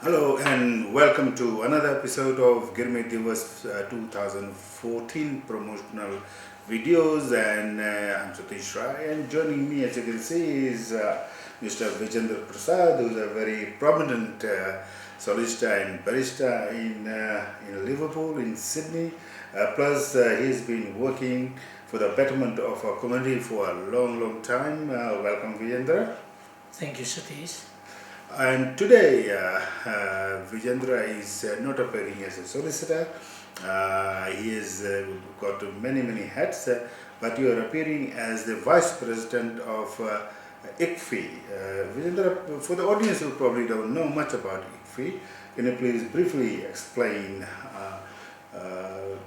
Hello and welcome to another episode of Girmit Divas 2014 promotional videos, and I'm Satish and joining me, as you can see, is Mr. Vijendra Prasad, who is a very prominent solicitor and barrister in Liverpool, in Sydney. Plus he's been working for the betterment of our community for a long time. Welcome, Vijendra. Thank you, Satish. And today, Vijendra is not appearing as a solicitor. He has got many hats, but you are appearing as the Vice President of ICFI. Vijendra, for the audience who probably don't know much about ICFI, can you please briefly explain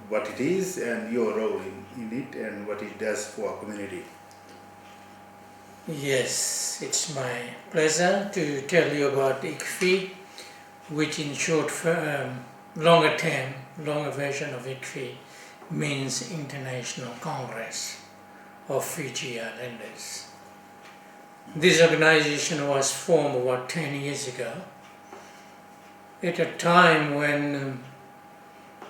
what it is and your role in it and what it does for our community? Yes, it's my pleasure to tell you about ICFI, which in short, longer version of ICFI means International Congress of Fiji Islanders. This organization was formed about 10 years ago, at a time when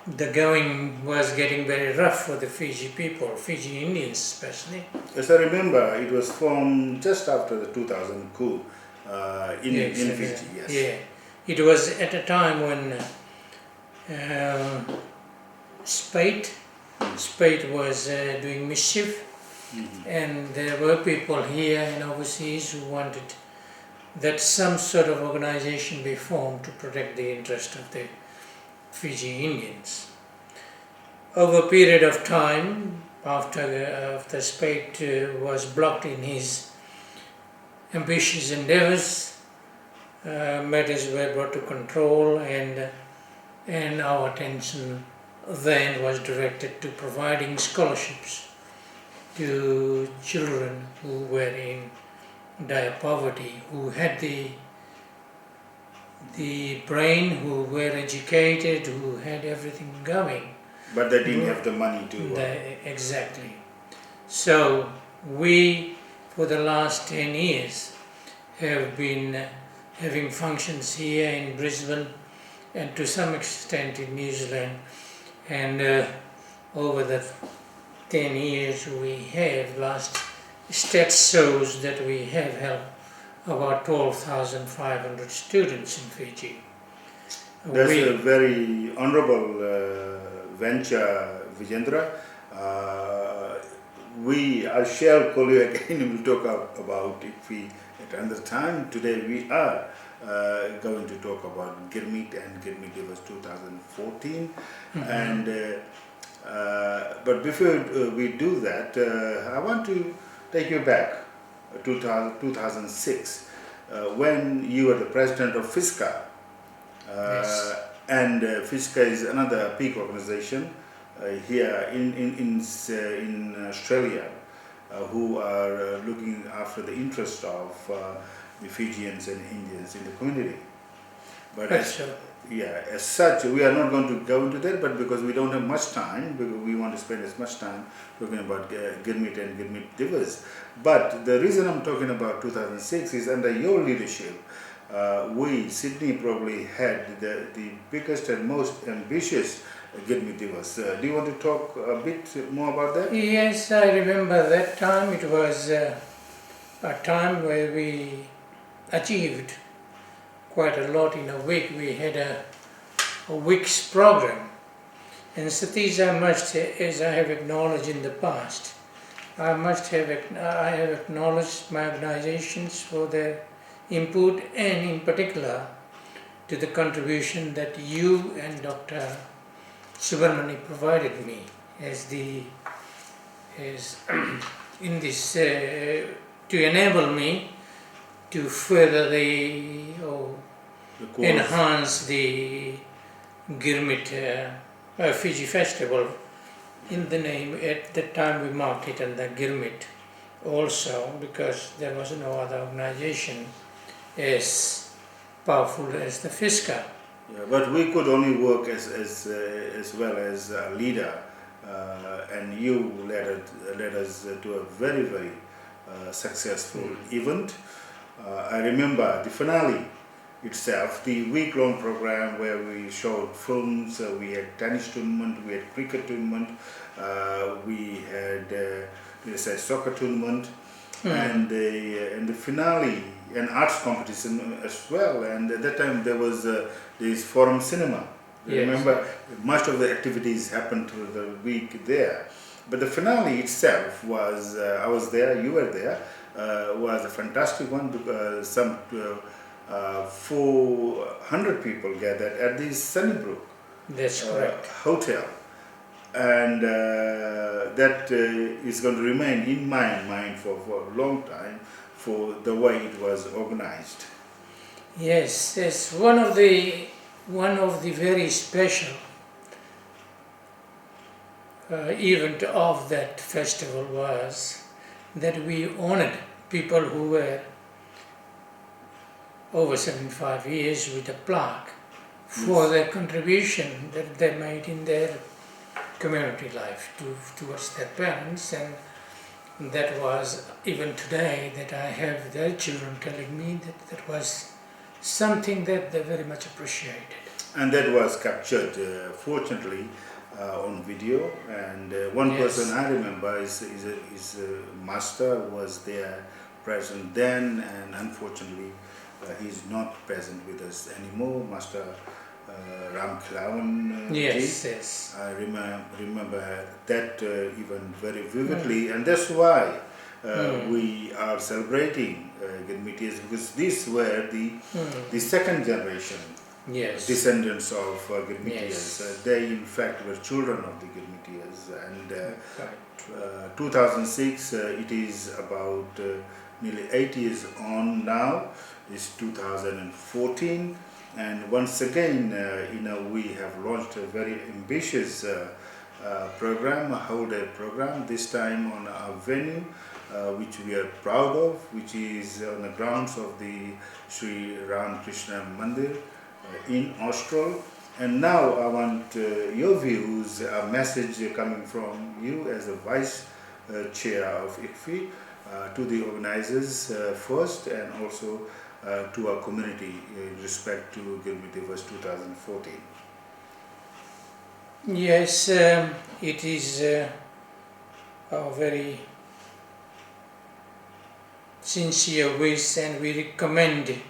the going was getting very rough for the Fiji people, Fiji Indians especially. As I remember, it was formed just after the 2000 coup in Fiji. Yes. Yeah, it was at a time when Spate was doing mischief, and there were people here and overseas who wanted that some sort of organization be formed to protect the interest of the Fiji Indians. Over a period of time, after Spate was blocked in his ambitious endeavors, matters were brought to control, and our attention then was directed to providing scholarships to children who were in dire poverty, who had the brain, who were educated, who had everything going. But they didn't have the money to... Exactly. So we, for the last 10 years, have been having functions here in Brisbane and to some extent in New Zealand. And over the 10 years we have, last stats shows that we have helped about 12,500 students in Fiji. That's a very honorable venture, Vijendra. I shall call you again and we'll talk about it at another time. Today we are going to talk about Girmit and Girmit Divas 2014. And but before we do that, I want to take you back 2006 when you were the president of FISCA. Yes. And FISCA is another peak organization here in Australia who are looking after the interest of the Fijians and Indians in the community. But as such, we are not going to go into that, but because we don't have much time, because we want to spend as much time talking about Girmit and Girmit Divas. But the reason I'm talking about 2006 is under your leadership, Sydney probably had the biggest and most ambitious Girmit Divas. Do you want to talk a bit more about that? Yes, I remember that time. It was a time where we achieved quite a lot in a week. We had a week's program. And Satish, as I have acknowledged in the past, I have acknowledged my organizations for their input, and in particular to the contribution that you and Dr. Subramani provided me to enable me to further enhance the Girmit Fiji Festival in the name. At the time we marked it under Girmit also, because there was no other organization as powerful as the FISCA. Yeah, but we could only work as well as a leader, and you led us to a very successful event. I remember the finale itself, the week-long program where we showed films, we had tennis tournament, we had cricket tournament, we had let's say soccer tournament, and the finale, an arts competition as well. And at that time there was this forum cinema. Yes. Remember, much of the activities happened through the week there. But the finale itself was, I was there, you were there, was a fantastic one. Some 400 people gathered at the Sunnybrook That's correct. hotel. And that is going to remain in my mind for a long time for the way it was organized. Yes, it's one of the very special event of that festival was that we honored people who were over 75 years with a plaque for their contribution that they made in their community life towards their parents. And that was, even today, that I have their children telling me that was something that they very much appreciated. And that was captured, fortunately, on video. And one Yes. person I remember is master was there present then, and unfortunately he's not present with us anymore. Master Ram Khilawan Yes, ji. yes. I remember that even very vividly, and that's why we are celebrating Girmit Divas, because these were the second generation Yes. descendants of Girmit Divas. Yes. They in fact were children of the Girmit Divas, and Right. 2006 it is about nearly 8 years on now. It's 2014, and once again we have launched a very ambitious program, a whole day program, this time on our venue, which we are proud of, which is on the grounds of the Sri Ramakrishna Mandir in Austral. And now I want your views, a message coming from you as a vice chair of ICFI to the organizers first, and also to our community in respect to Girmit Divas 2014. Yes, it is our very sincere wish, and we recommend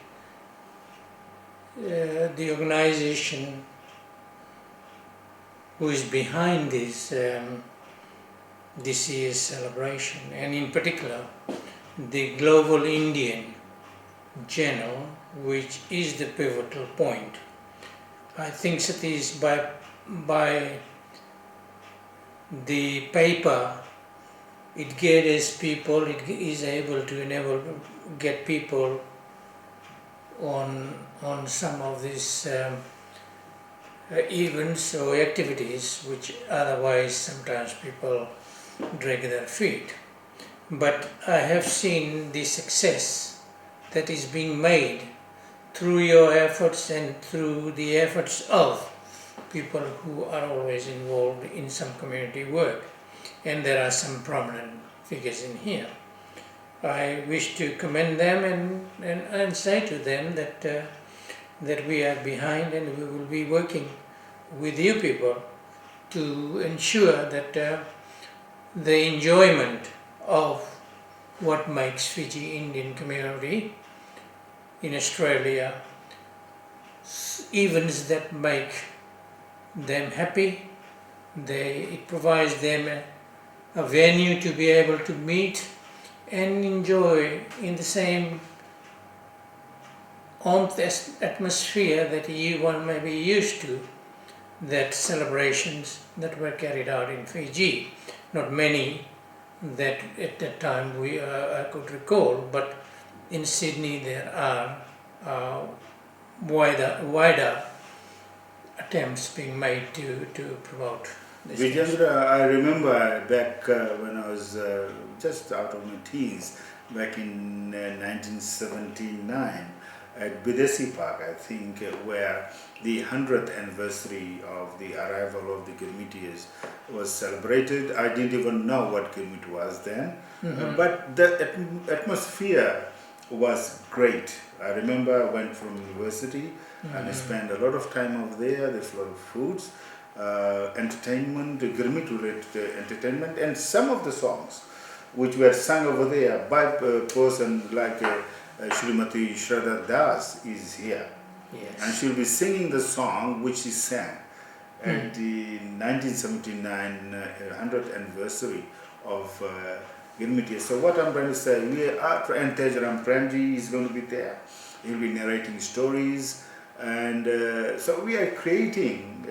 the organization who is behind this year's celebration, and in particular the Global Indian Journal, which is the pivotal point. I think Satish, by the paper, it gathers people, it is able to get people on some of these events or activities which otherwise sometimes people drag their feet. But I have seen the success that is being made through your efforts and through the efforts of people who are always involved in some community work, and there are some prominent figures in here. I wish to commend them and say to them that we are behind, and we will be working with you people to ensure that the enjoyment of what makes Fiji Indian community in Australia, events that make them happy, it provides them a venue to be able to meet and enjoy in the same warmth atmosphere that one may be used to, that celebrations that were carried out in Fiji. Not many that at that time I could recall, but in Sydney there are wider attempts being made to promote this. Vijendra, I remember back when I was just out of my teens, back in 1979 at Bidesi Park, I think, where the 100th anniversary of the arrival of the Girmit Divas was celebrated. I didn't even know what Girmit was then, but the atmosphere was great. I remember I went from university and I spent a lot of time over there. There's a lot of foods, entertainment, Girmit related entertainment, and some of the songs which were sung over there by a person like Shrimati Shraddha Das is here. Yes. And she'll be singing the song which she sang at the 1979 100th anniversary of Girmit. So what I'm trying to say, and Tejaram Premji is going to be there. He'll be narrating stories, and so we are creating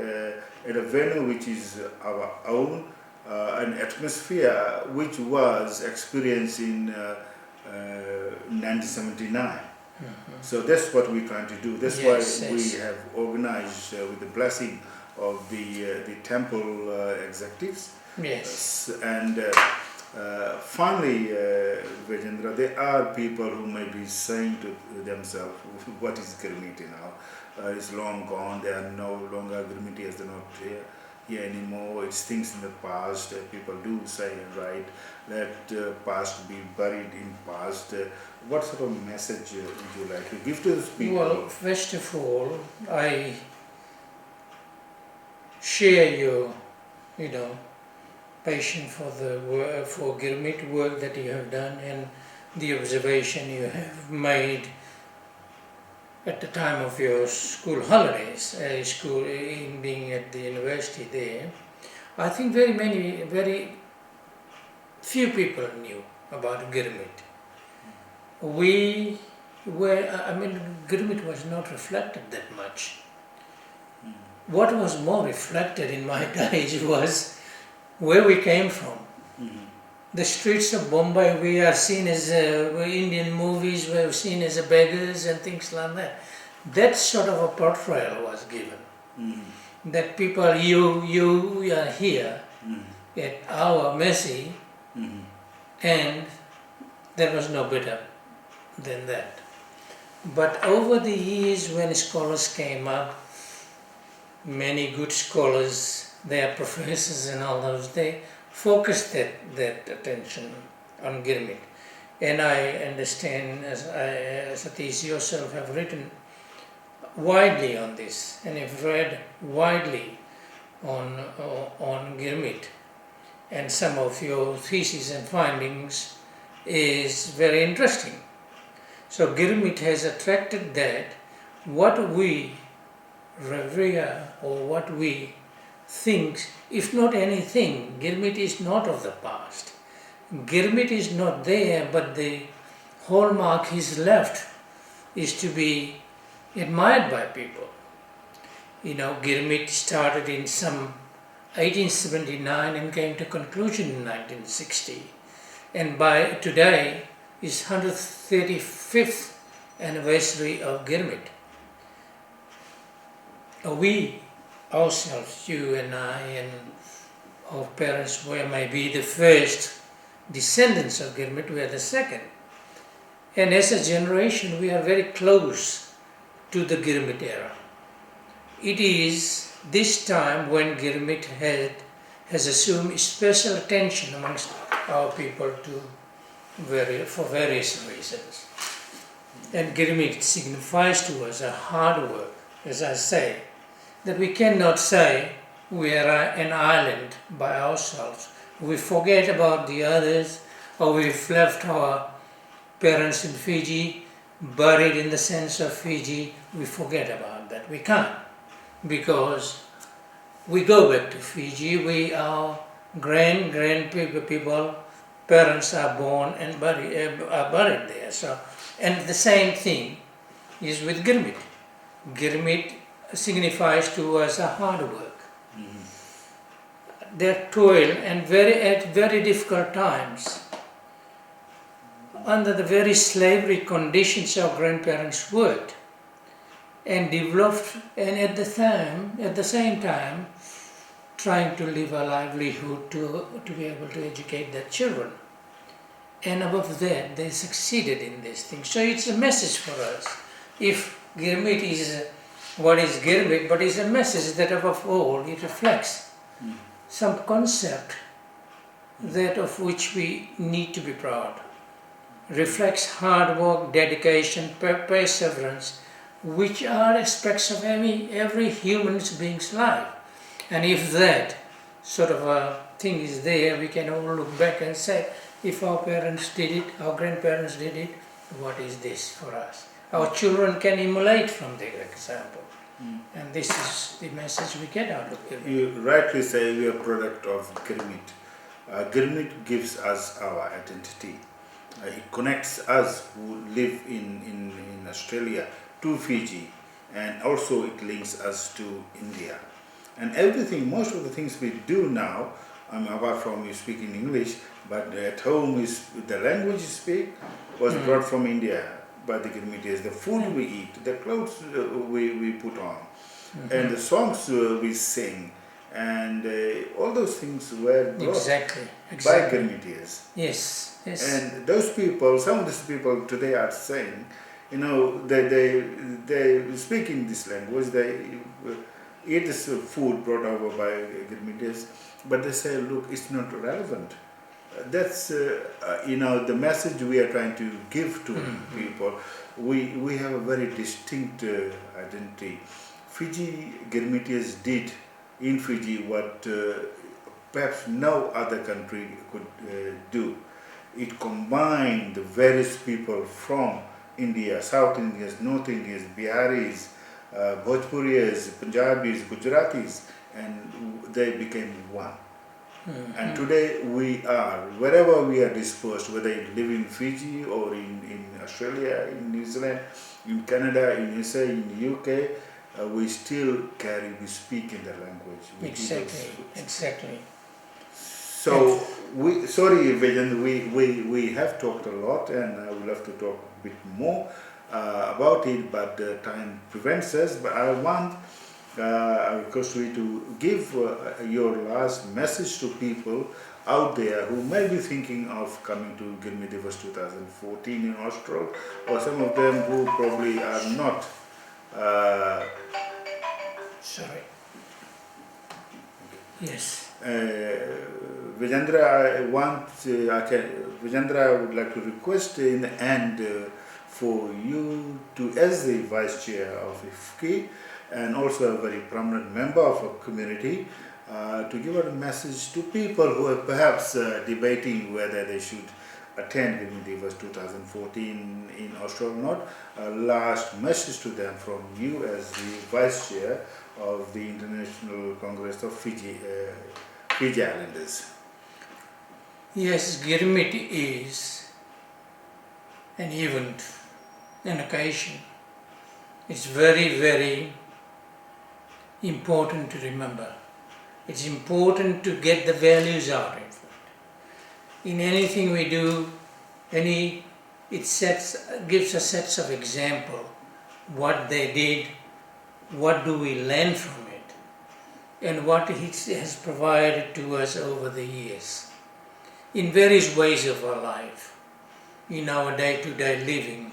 at a venue which is our own, an atmosphere which was experienced in 1979. So that's what we're trying to do. That's why we have organized with the blessing of the temple executives. Yes. And finally, Vijendra, there are people who may be saying to themselves, what is Girmit now? It's long gone, they are no longer Girmitians, they're not here anymore. It's things in the past. People do say, right, let past be buried in past. What sort of message would you like to give to those people? Well, first of all, I share your, passion for the work, for Girmit work that you have done, and the observation you have made at the time of your school holidays, in being at the university there. I think very few people knew about Girmit. Girmit was not reflected that much. What was more reflected in my days was where we came from. The streets of Bombay, we are seen as Indian movies, we are seen as beggars and things like that. That sort of a portrayal was given. That people, you are here at our mercy, and there was no better than that. But over the years, when scholars came up, many good scholars, their professors and all those, they focused that attention on Girmit. And I understand, as Satish yourself have written widely on this, and have read widely on Girmit. And some of your theses and findings is very interesting. So Girmit has attracted that what we revere or what we think, if not anything, Girmit is not of the past. Girmit is not there, but the hallmark he's left is to be admired by people. Girmit started in some 1879 and came to conclusion in 1960. And by today is 135th anniversary of Girmit. We ourselves, you and I and our parents were maybe the first descendants of Girmit, we are the second. And as a generation, we are very close to the Girmit era. It is this time when Girmit has assumed special attention amongst our people for various reasons. And Girmit signifies to us a hard work, as I say, that we cannot say we are an island by ourselves. We forget about the others, or we've left our parents in Fiji, buried in the sense of Fiji. We forget about that. We can't, because we go back to Fiji. Our people, parents are born and are buried there. So, and the same thing is with Girmit. Girmit signifies to us a hard work. Their toil and at very difficult times, under the very slavery conditions our grandparents worked and developed, and at the same time trying to live a livelihood to be able to educate their children. And above that, they succeeded in this thing. So it's a message for us. If Girmit is what is Girmit, but it's a message that above all it reflects some concept that of which we need to be proud. reflects hard work, dedication, perseverance, which are aspects of every human being's life. And if that sort of a thing is there, we can all look back and say, if our parents did it, our grandparents did it, what is this for us? Our children can emulate from their example. And this is the message we get out of it. You rightly say we are a product of Girmit. Girmit gives us our identity. It connects us who live in Australia to Fiji, and also it links us to India. And everything, most of the things we do now, apart from you speak in English, but at home the language you speak was brought from India by the Girmitis. The food we eat, the clothes we put on, and the songs we sing, and all those things were brought by Girmitis. Yes, yes. And those people, some of these people today are saying, you know, they speak in this language, they eat this food brought over by Girmitis, but they say, look, it's not relevant. That's you know, the message we are trying to give to people. We have a very distinct identity. Fiji Girmitis did in Fiji what perhaps no other country could do. It combined the various people from India, South Indians, North Indians, Biharis, Bhojpurias, Punjabis, Gujaratis, and they became one. And today we are, wherever we are dispersed, whether you live in Fiji or in Australia, in New Zealand, in Canada, in USA, in the UK, we still we speak in the language. Exactly. So, sorry Vijendra, we have talked a lot, and I would love to talk a bit more about it, but time prevents us. But I request you to give your last message to people out there who may be thinking of coming to Girmit Divas 2014 in Australia, or some of them who probably are not. Sorry. Yes. Vijendra, Vijendra, I would like to request in the end for you to, as the Vice Chair of IFFCI, and also a very prominent member of a community, to give a message to people who are perhaps debating whether they should attend Girmit Divas 2014 in Australia or not. A last message to them from you as the Vice Chair of the International Congress of Fiji Islanders. Yes, Girmit is an event, an occasion. It's very, very important to remember. It's important to get the values out of it. In anything we do, it gives us sets of example, what they did, what do we learn from it, and what it has provided to us over the years, in various ways of our life, in our day-to-day living,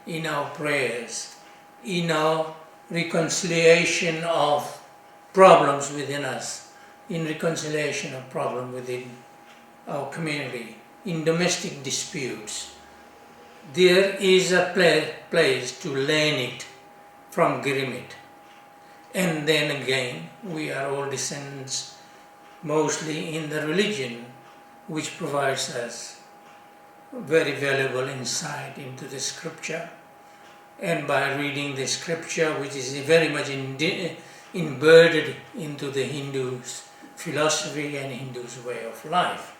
in our prayers, in our reconciliation of problems within us, in reconciliation of problems within our community, in domestic disputes. There is a place to learn it from Girmit. And then again, we are all descendants mostly in the religion, which provides us very valuable insight into the scripture. And by reading the scripture, which is very much embedded into the Hindu's philosophy and Hindu's way of life.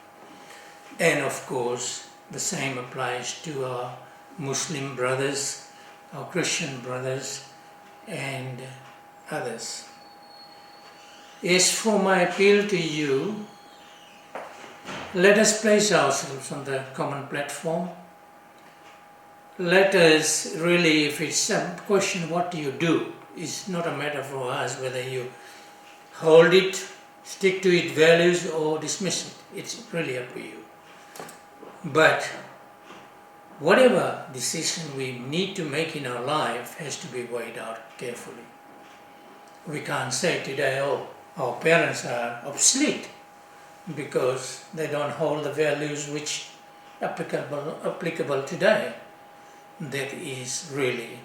And of course, the same applies to our Muslim brothers, our Christian brothers, and others. As for my appeal to you, let us place ourselves on the common platform. Let us really, if it's a question what do you do, it's not a matter for us whether you hold it, stick to its values or dismiss it. It's really up to you. But whatever decision we need to make in our life has to be weighed out carefully. We can't say today, oh, our parents are obsolete because they don't hold the values which applicable today, that is really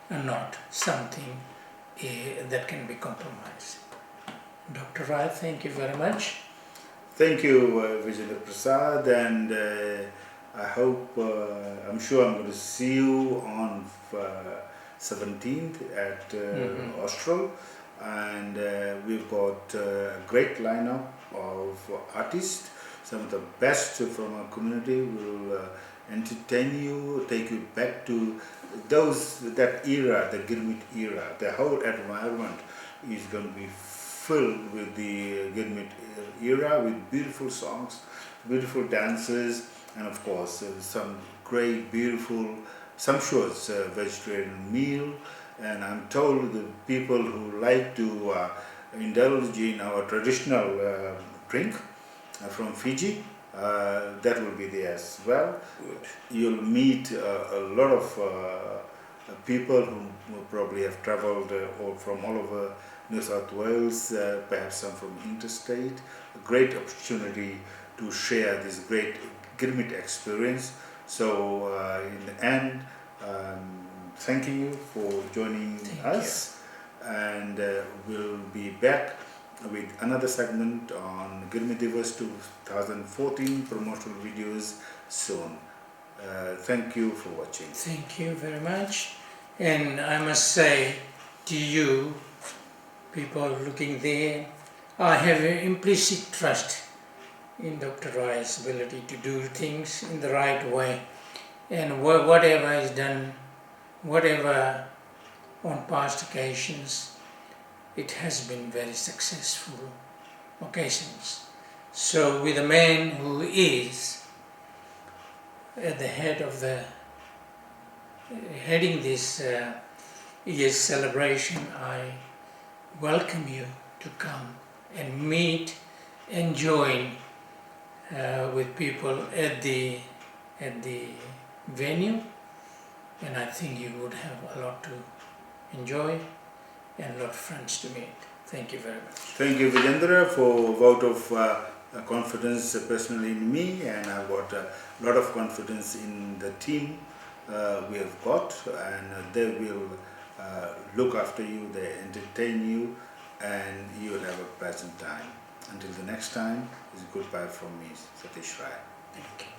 not something that can be compromised. Dr. Rai, thank you very much. Thank you, Vijendra Prasad, and I hope, I'm sure I'm going to see you on 17th at Austral, and we've got a great lineup of artists. Some of the best from our community will entertain you, take you back to that era, the Girmit era. The whole environment is going to be filled with the Girmit era, with beautiful songs, beautiful dances, and of course some great, beautiful, sumptuous vegetarian meal. And I'm told the people who like to indulge in our traditional drink from Fiji, that will be there as well. Good. You'll meet a lot of people who probably have traveled from all over New South Wales, perhaps some from interstate. A great opportunity to share this great Girmit experience. So in the end, thanking you for joining us, and we'll be back with another segment on Girmit Divas 2014 promotional videos soon. Thank you for watching. Thank you very much. And I must say to you, people looking there, I have an implicit trust in Dr. Rai's ability to do things in the right way. And whatever is done, whatever on past occasions, it has been very successful occasions. So with a man who is at the head of heading this year's celebration, I welcome you to come and meet and join with people at the venue, and I think you would have a lot to enjoy and a lot of friends to meet. Thank you very much. Thank you, Vijendra, for a vote of confidence personally in me, and I've got a lot of confidence in the team we have got, and they will look after you, they entertain you, and you will have a pleasant time. Until the next time, it's goodbye from me, Satish Rai. Thank you.